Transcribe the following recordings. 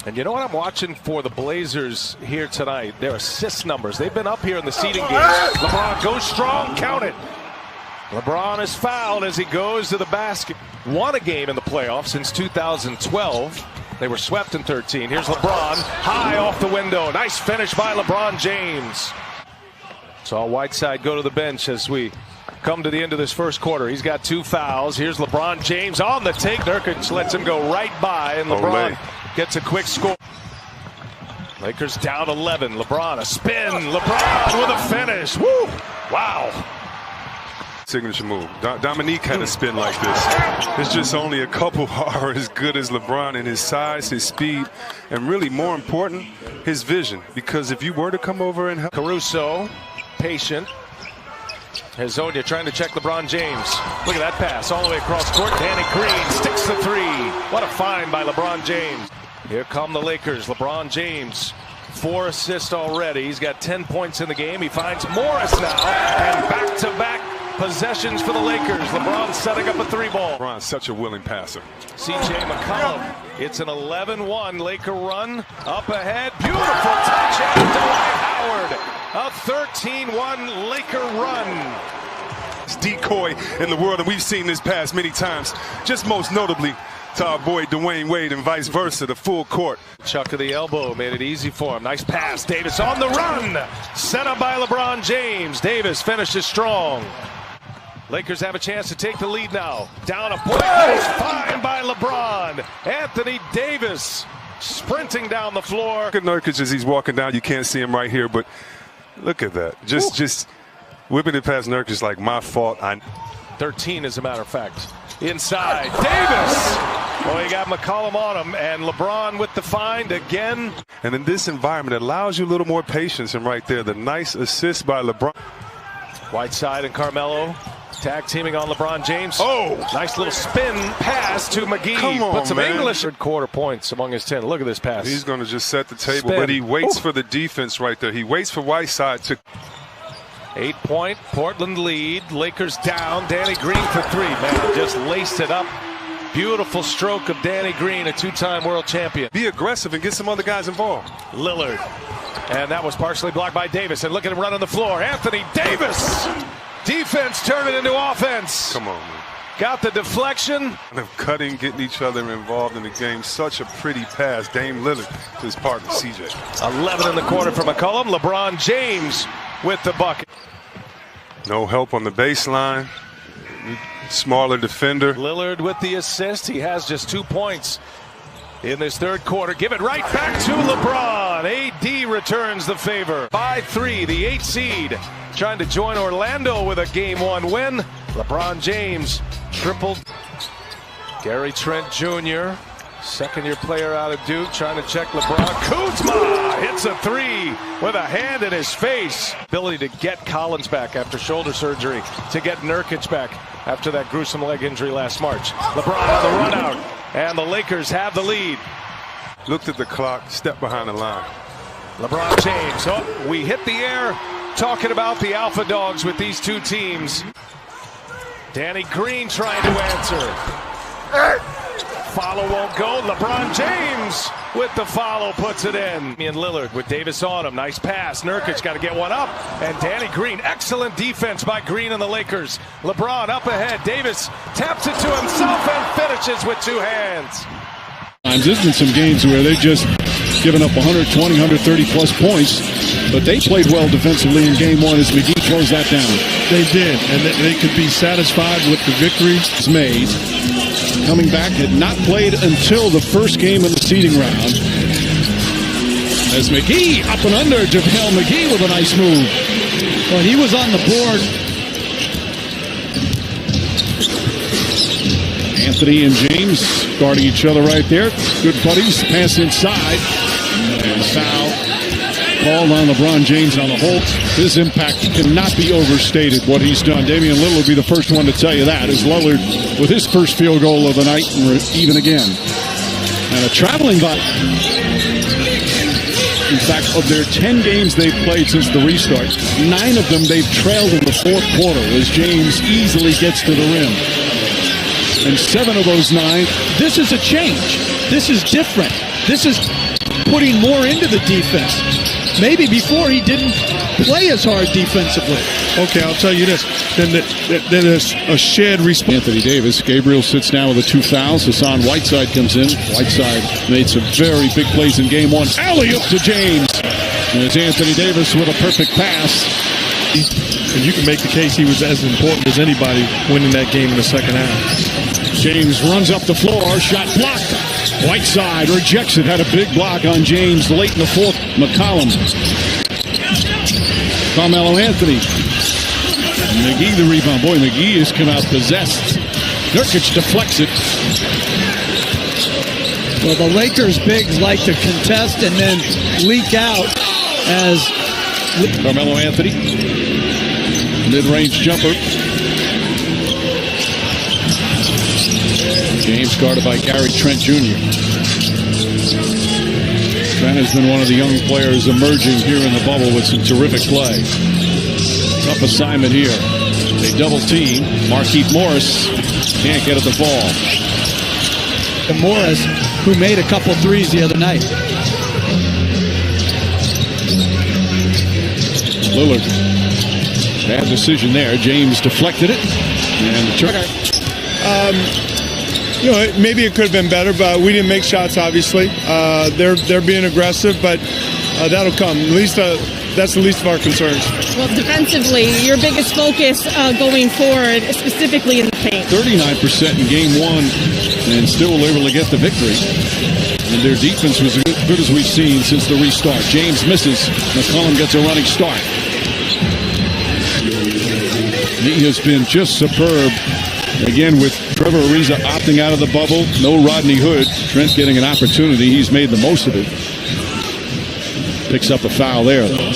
And you know what I'm watching for the Blazers here tonight? Their assist numbers. They've been up here in the seeding games. LeBron goes strong, count it. LeBron is fouled as he goes to the basket. Won a game in the playoffs since 2012. They were swept in 13. Here's LeBron, high off the window. Nice finish by LeBron James. Saw Whiteside go to the bench as we come to the end of this first quarter. He's got 2 fouls. Here's LeBron James on the take. Nurkic lets him go right by, and LeBron gets a quick score. Lakers down 11. LeBron, a spin. LeBron with a finish. Woo! Wow. Signature move. Dominique had a spin like this. There's just only a couple are as good as LeBron in his size, his speed, and really more important, his vision. Because if you were to come over and help. Caruso, patient. Hazonia trying to check LeBron James. Look at that pass all the way across court. Danny Green sticks the 3. What a find by LeBron James. Here come the Lakers. LeBron James, 4 assists already. He's got 10 points in the game. He finds Morris now, and back-to-back possessions for the Lakers. LeBron setting up a 3-ball. LeBron's such a willing passer. C.J. McCollum. It's an 11-1 Laker run. Up ahead. Beautiful touch and Dwight Howard. A 13-1 Laker run. It's decoy in the world, and we've seen this pass many times. Just most notably to our boy Dwayne Wade and vice versa, the full court. Chuck of the elbow made it easy for him. Nice pass. Davis on the run. Set up by LeBron James. Davis finishes strong. Lakers have a chance to take the lead now. Down a point. Nice find by LeBron. Anthony Davis sprinting down the floor. Look at Nurkic as he's walking down. You can't see him right here, but look at that. Just whipping it past Nurkic like my fault. 13 as a matter of fact. Inside. Davis. Oh, he got McCollum on him, and LeBron with the find again. And in this environment, it allows you a little more patience. And right there, the nice assist by LeBron. Whiteside and Carmelo tag teaming on LeBron James. Oh, nice little spin pass to McGee. Come on, put some man. English quarter points among his 10. Look at this pass. He's going to just set the table, Spin. but he waits for the defense right there. He waits for Whiteside to. 8-point Portland lead. Lakers down. Danny Green for 3. Man, just laced it up. Beautiful stroke of Danny Green, a 2-time world champion. Be aggressive and get some other guys involved. Lillard. And that was partially blocked by Davis. And look at him run on the floor. Anthony Davis. Defense turn it into offense. Come on, man. Got the deflection. Kind of cutting, getting each other involved in the game. Such a pretty pass. Dame Lillard to his partner, CJ. 11 in the quarter for McCollum. LeBron James with the bucket. No help on the baseline. Smaller defender. Lillard with the assist. He has just 2 points in this third quarter. Give it right back to LeBron. AD returns the favor. By 3, the 8th seed. Trying to join Orlando with a Game 1 win. LeBron James tripled. Gary Trent Jr., second-year player out of Duke, trying to check LeBron. Kuzma hits a 3 with a hand in his face. Ability to get Collins back after shoulder surgery, to get Nurkic back after that gruesome leg injury last March. LeBron on the run out, and the Lakers have the lead. Looked at the clock, stepped behind the line. LeBron James. Oh, we hit the air talking about the alpha dogs with these two teams. Danny Green trying to answer. Follow won't go. LeBron James with the follow puts it in. And Lillard with Davis on him. Nice pass. Nurkic got to get one up. And Danny Green. Excellent defense by Green and the Lakers. LeBron up ahead. Davis taps it to himself and finishes with 2 hands. There's been some games where they've just given up 120, 130 plus points, but they played well defensively in Game 1 as McGee closed that down. They did, and they could be satisfied with the victory. It's made. Coming back, had not played until the first game of the seeding round. As McGee up and under, JaVale McGee with a nice move. Well, he was on the board. Anthony and James guarding each other right there. Good buddies. Pass inside. And foul called on LeBron James on the hold. His impact cannot be overstated, what he's done. Damian Lillard will be the first one to tell you that, as Lillard with his first field goal of the night, and even again. And a traveling by. In fact, of their 10 games they've played since the restart, 9 of them they've trailed in the fourth quarter as James easily gets to the rim. And 7 of those 9, this is a change. This is different. This is putting more into the defense. Maybe before he didn't play as hard defensively. Okay, I'll tell you this. Then there's a shared responsibility. Anthony Davis. Gabriel sits down with the 2 fouls. Hassan Whiteside comes in. Whiteside made some very big plays in game 1. Alley-oop to James. There's Anthony Davis with a perfect pass. And you can make the case he was as important as anybody winning that game in the second half. James runs up the floor. Shot blocked. Whiteside rejects it. Had a big block on James late in the 4th. McCollum. Carmelo Anthony. McGee the rebound. Boy, McGee has come out possessed. Nurkic deflects it. Well, the Lakers bigs like to contest and then leak out as Carmelo Anthony. Mid-range jumper. James guarded by Gary Trent Jr. Trent has been one of the young players emerging here in the bubble with some terrific play. Tough assignment here. They double team. Markieff Morris can't get at the ball. And Morris, who made a couple threes the other night. Lillard. Bad decision there. James deflected it. And maybe it could have been better, but we didn't make shots, obviously. They're being aggressive, but that'll come. At least that's the least of our concerns. Well, defensively, your biggest focus going forward, specifically in the paint. 39% in game 1 and still able to get the victory. And their defense was as good as we've seen since the restart. James misses. McCollum gets a running start. He has been just superb. Again, with Trevor Ariza opting out of the bubble, no Rodney Hood. Trent getting an opportunity. He's made the most of it. Picks up a foul there, though.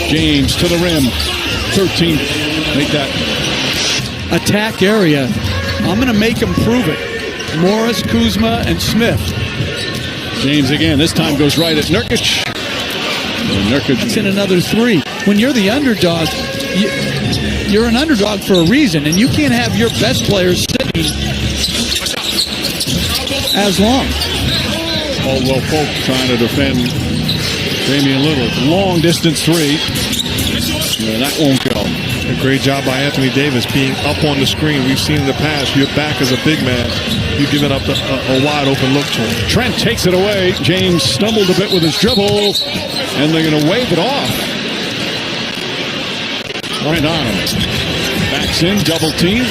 James to the rim. 13. Make that attack area. I'm going to make him prove it. Morris, Kuzma, and Smith. James again. This time goes right at Nurkic. Nurkic. It's in another 3. When you're the underdog, you're an underdog for a reason, and you can't have your best players sitting as long. Caldwell Pope trying to defend Damian Lillard. Long distance 3. Yeah, that won't go. A great job by Anthony Davis being up on the screen. We've seen in the past, you're back as a big man. You're giving up a wide open look to him. Trent takes it away. James stumbled a bit with his dribble, and they're going to wave it off. Right on him. Backs in, double team.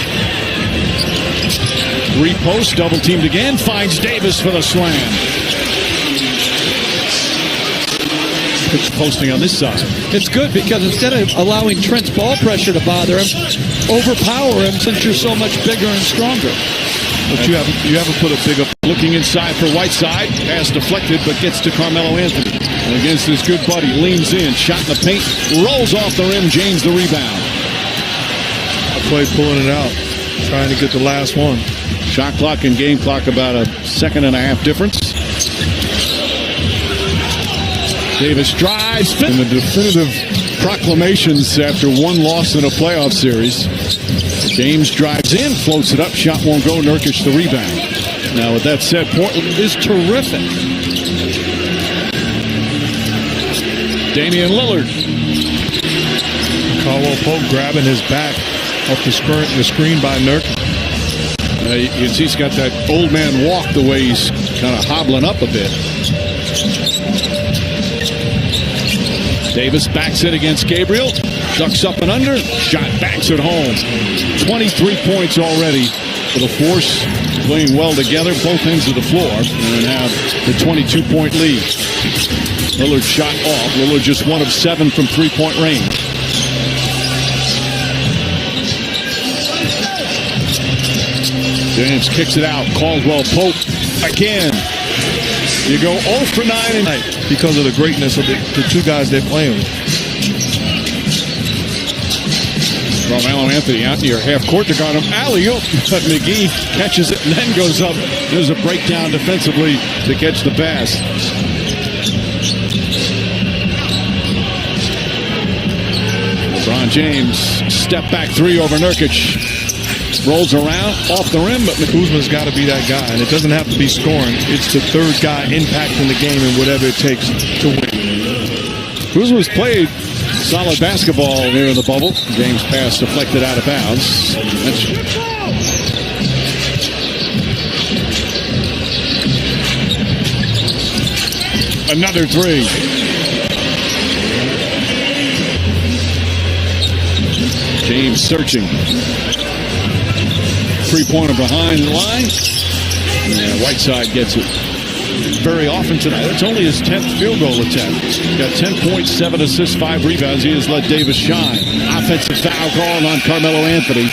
3 posts, double teamed again. Finds Davis for the slam. Pitch posting on this side. It's good because instead of allowing Trent's ball pressure to bother him, overpower him since you're so much bigger and stronger. But you haven't put a big up. Looking inside for Whiteside. Pass deflected, but gets to Carmelo Anthony. And against his good buddy, leans in, shot in the paint, rolls off the rim. James the rebound. I played pulling it out, trying to get the last one. Shot clock and game clock about a 1.5 difference. Davis drives. In the definitive proclamations after one loss in a playoff series. James drives in, floats it up, shot won't go, Nurkic the rebound. Now with that said, Portland is terrific. Damian Lillard. Caldwell Pope grabbing his back off the screen by Nurkic. You can see he's got that old man walk the way he's kind of hobbling up a bit. Davis backs it against Gabriel. Ducks up and under. Shot banks it home. 23 points already for the Force. Playing well together, both ends of the floor. And have the 22-point lead. Lillard shot off. Lillard just 1 of 7 from 3-point range. James kicks it out. Caldwell Pope again. You go 0 for 9 tonight because of the greatness of the 2 guys they're playing with. Carmelo Anthony out near half court to guard him. Alley-oop, but McGee catches it and then goes up. There's a breakdown defensively to catch the pass. LeBron James step back 3 over Nurkic. rolls around, off the rim, but Kuzma's got to be that guy, and it doesn't have to be scoring. It's the third guy impacting the game and whatever it takes to win. Kuzma's played solid basketball here in the bubble. James' pass deflected out of bounds. Another three. James searching. Three-pointer behind the line. And Whiteside gets it. Very often tonight. That's only his 10th field goal attempt. Got 10 points, 7 assists, 5 rebounds. He has let Davis shine. Offensive foul called on Carmelo Anthony.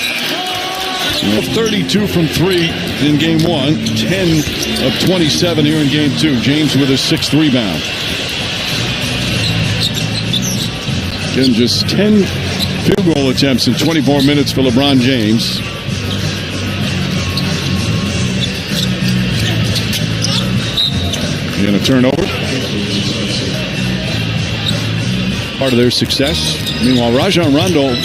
32 from 3 in game 1. 10 of 27 here in game 2. James with his 6th rebound. Again, just 10 field goal attempts in 24 minutes for LeBron James. And a turnover. Part of their success. Meanwhile, Rajon Rondo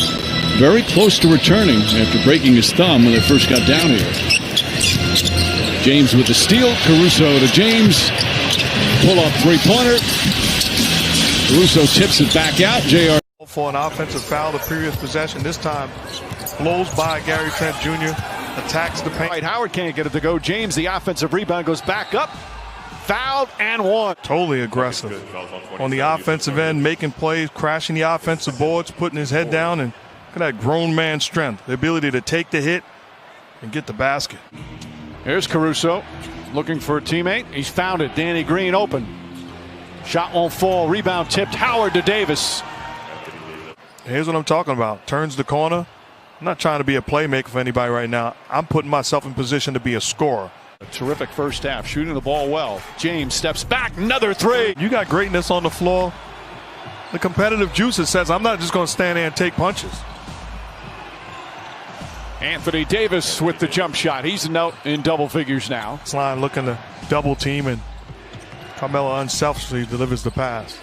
very close to returning after breaking his thumb when they first got down here. James with the steal. Caruso to James. Pull-up three-pointer. Caruso tips it back out. JR. For an offensive foul the previous possession. This time blows by Gary Trent Jr. Attacks the paint. Right, Howard can't get it to go. James, the offensive rebound, goes back up. Fouled and one. Totally aggressive on the offensive end, making plays, crashing the offensive boards, putting his head down, and look at that grown man strength, the ability to take the hit and get the basket. Here's Caruso looking for a teammate. He's found it. Danny Green open. Shot won't fall. Rebound tipped. Howard to Davis. Here's what I'm talking about. Turns the corner. I'm not trying to be a playmaker for anybody right now. I'm putting myself in position to be a scorer. A terrific first half, shooting the ball well. James steps back, another three. You got greatness on the floor. The competitive juices says I'm not just going to stand there and take punches. Anthony Davis with the jump shot. He's in double figures now. This line looking to double team, and Carmelo unselfishly delivers the pass.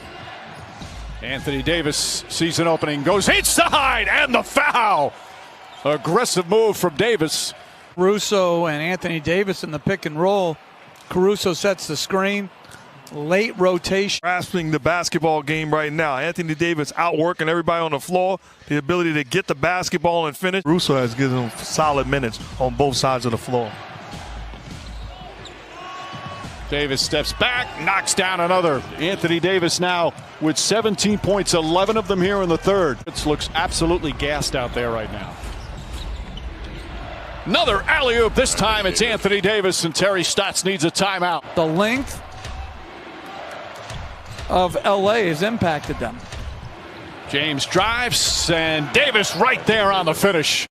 Anthony Davis sees an opening, goes inside, and the foul. Aggressive move from Davis. Caruso and Anthony Davis in the pick and roll. Caruso sets the screen. Late rotation. Grasping the basketball game right now. Anthony Davis outworking everybody on the floor. The ability to get the basketball and finish. Caruso has given him solid minutes on both sides of the floor. Davis steps back, knocks down another. Anthony Davis now with 17 points, 11 of them here in the third. It looks absolutely gassed out there right now. Another alley-oop. This time it's Anthony Davis, and Terry Stotts needs a timeout. The length of LA has impacted them. James drives, and Davis right there on the finish.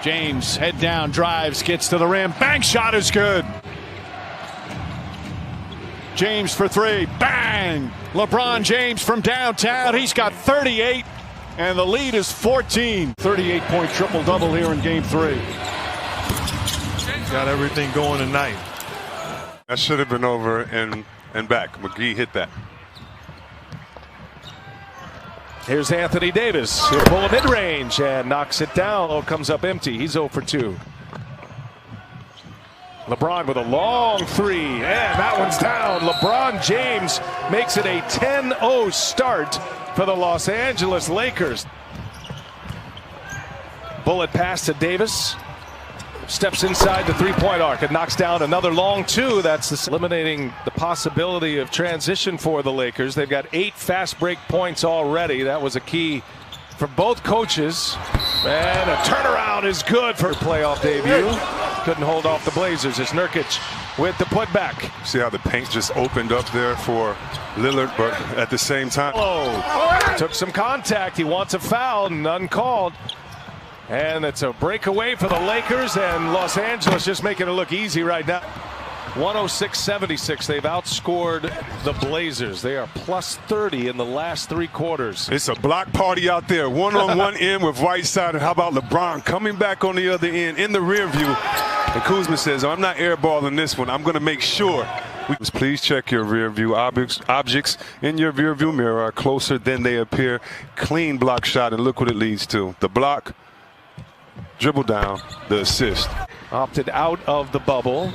James head down, drives, gets to the rim. Bank shot is good. James for three. Bang! LeBron James from downtown. He's got 38. And the lead is 14. 38-point triple-double here in Game 3. Got everything going tonight. That should have been over and back. McGee hit that. Here's Anthony Davis. He'll pull a mid-range and knocks it down. Oh, comes up empty. He's 0 for 2. LeBron with a long three, and that one's down. LeBron James makes it a 10-0 start for the Los Angeles Lakers. Bullet pass to Davis. Steps inside the three-point arc and knocks down another long two. That's eliminating the possibility of transition for the Lakers. They've got 8 fast break points already. That was a key for both coaches. And a turnaround is good for a playoff debut. Couldn't hold off the Blazers. It's Nurkic with the putback. See how the paint just opened up there for Lillard, but at the same time. Oh, took some contact. He wants a foul, none called. And it's a breakaway for the Lakers, and Los Angeles just making it look easy right now. 106-76. They've outscored the Blazers. They are plus 30 in the last 3 quarters. It's a block party out there. One-on-one end with Whiteside. And how about LeBron coming back on the other end in the rear view? And Kuzma says, I'm not airballing this one. I'm going to make sure. Please check your rear view. Objects in your rear view mirror are closer than they appear. Clean block shot, and look what it leads to. The block Dribble down, the assist. Opted out of the bubble.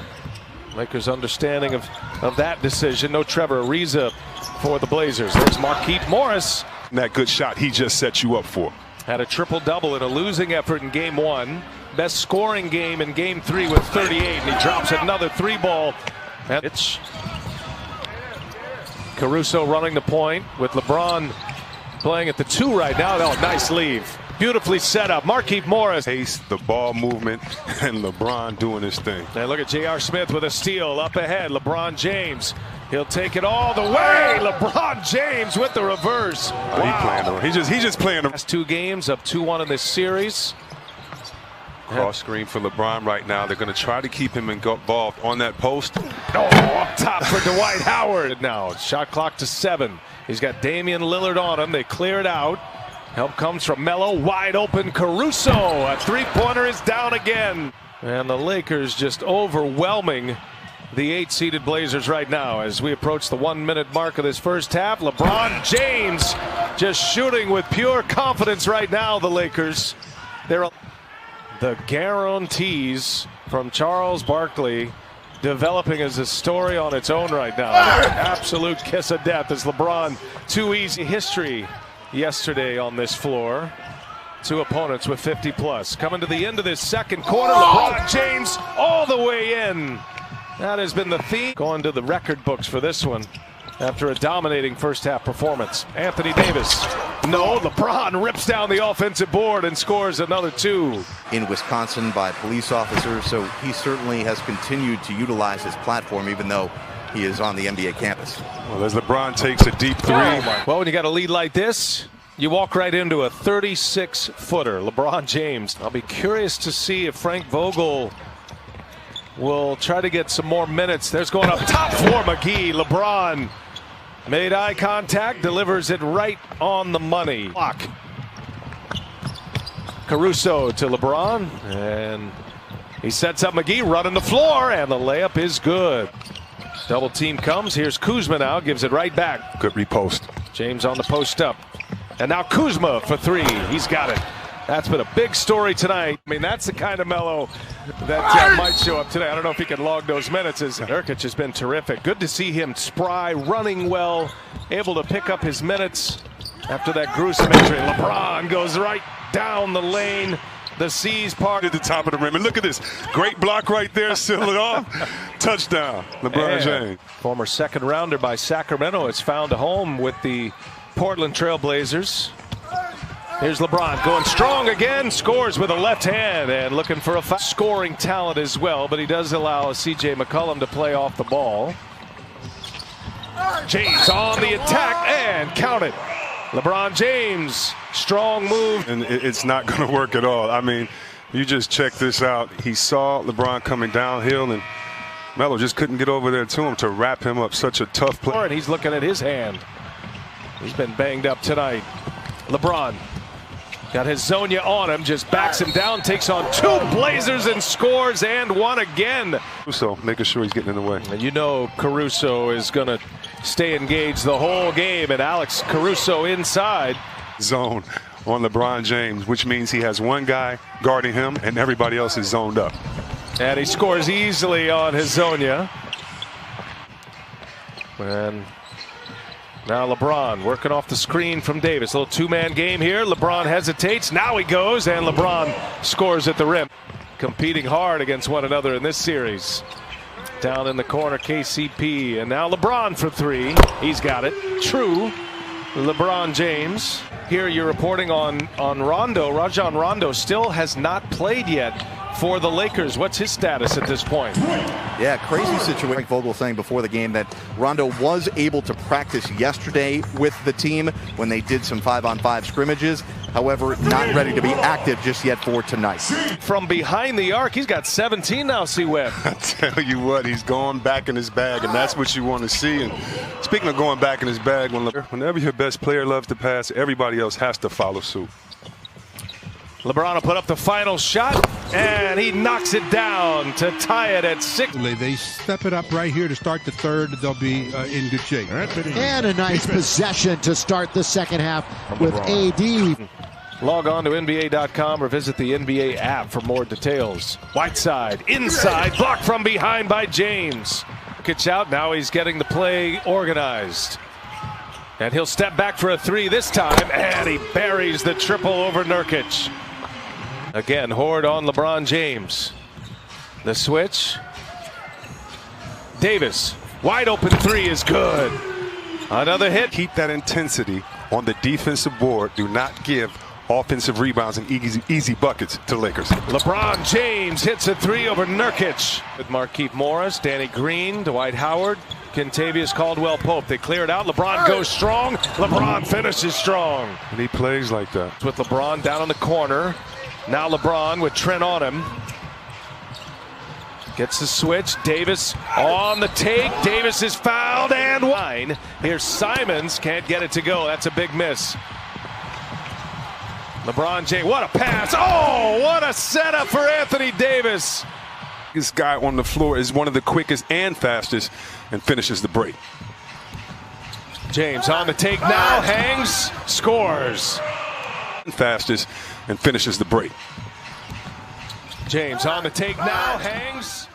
Lakers understanding of that decision. No Trevor Ariza for the Blazers. There's Markieff Morris. That good shot he just set you up for. Had a triple-double in a losing effort in Game 1. Best scoring game in Game 3 with 38. And he drops another 3-ball. It's Caruso running the point with LeBron playing at the 2 right now. Oh, nice leave. Beautifully set up. Markieff Morris. Pace, the ball movement, and LeBron doing his thing. And look at J.R. Smith with a steal up ahead. LeBron James. He'll take it all the way. LeBron James with the reverse. Wow. He's just playing the last 2 games, up 2-1 in this series. Cross screen for LeBron right now. They're going to try to keep him involved on that post. Oh, up top for Dwight Howard. Now shot clock to 7. He's got Damian Lillard on him. They clear it out. Help comes from Melo, wide open Caruso. A 3-pointer is down again. And the Lakers just overwhelming the 8-seeded Blazers right now as we approach the 1-minute mark of this first half. LeBron James just shooting with pure confidence right now, the Lakers. They're the guarantees from Charles Barkley developing as a story on its own right now. Absolute kiss of death as LeBron, too easy history yesterday on this floor. 2 opponents with 50+. Coming to the end of this second quarter, LeBron James all the way in. That has been the theme. Going to the record books for this one after a dominating first half performance. Anthony Davis. No, LeBron rips down the offensive board and scores another 2. In Wisconsin by police officers, so he certainly has continued to utilize his platform even though he is on the NBA campus. Well, as LeBron takes a deep 3. Well, when you got a lead like this, you walk right into a 36-footer. LeBron James. I'll be curious to see if Frank Vogel will try to get some more minutes. There's going up top for McGee. LeBron made eye contact, delivers it right on the money. Block. Caruso to LeBron, and he sets up McGee running the floor, and the layup is good. Double team comes. Here's Kuzma now, gives it right back. Good repost. James on the post up. And now Kuzma for 3. He's got it. That's been a big story tonight. I mean, that's the kind of Melo that might show up today. I don't know if he can log those minutes, as Nurkic has been terrific. Good to see him spry, running well, able to pick up his minutes after that gruesome injury. LeBron goes right down the lane. The C's part at the top of the rim. And look at this. Great block right there. Seal it off. Touchdown. LeBron James. Former second rounder by Sacramento has found a home with the Portland Trailblazers. Here's LeBron going strong again. Scores with a left hand and looking for a scoring talent as well. But he does allow C.J. McCollum to play off the ball. James on the attack and count it. LeBron James, strong move. And it's not going to work at all. I mean, you just check this out. He saw LeBron coming downhill, and Melo just couldn't get over there to him to wrap him up. Such a tough play. And he's looking at his hand. He's been banged up tonight. LeBron got his Zonia on him, just backs him down, takes on 2 Blazers and scores, and 1 again. Caruso making sure he's getting in the way. And you know Caruso is going to stay engaged the whole game, and Alex Caruso inside. Zone on LeBron James, which means he has one guy guarding him and everybody else is zoned up. And he scores easily on his Zonia. And now LeBron working off the screen from Davis. A little 2-man game here. LeBron hesitates. Now he goes, and LeBron scores at the rim. Competing hard against one another in this series. Down in the corner, KCP. And now LeBron for 3. He's got it. True. LeBron James. Here you're reporting on Rondo. Rajon Rondo still has not played yet for the Lakers. What's his status at this point? Yeah, crazy situation. Frank Vogel saying before the game that Rondo was able to practice yesterday with the team when they did some 5-on-5 scrimmages. However, not ready to be active just yet for tonight. From behind the arc, he's got 17 now, C-Web. I tell you what, he's going back in his bag, and that's what you want to see. And speaking of going back in his bag, whenever your best player loves to pass, everybody else has to follow suit. LeBron will put up the final shot, and he knocks it down to tie it at 6. They step it up right here to start the third. They'll be in good shape. And a nice possession to start the second half with AD. Log on to NBA.com or visit the NBA app for more details. Whiteside, inside, blocked from behind by James. Nurkic out, now he's getting the play organized. And he'll step back for a three this time, and he buries the triple over Nurkic. Again, Horde on LeBron James. The switch. Davis, wide open three is good. Another hit. Keep that intensity on the defensive board. Do not give offensive rebounds and easy buckets to the Lakers. LeBron James hits a three over Nurkic. With Markieff Morris, Danny Green, Dwight Howard, Kentavious Caldwell-Pope. They clear it out. LeBron goes strong. LeBron finishes strong. And he plays like that. With LeBron down in the corner. Now LeBron with Trent on him. Gets the switch. Davis on the take. Davis is fouled and wine. Here's Simons. Can't get it to go. That's a big miss. LeBron James. What a pass. Oh, what a setup for Anthony Davis. This guy on the floor is one of the quickest and fastest and finishes the break. James on the take now. Hangs. Scores. Fastest and finishes the break. James on the take now. Hangs.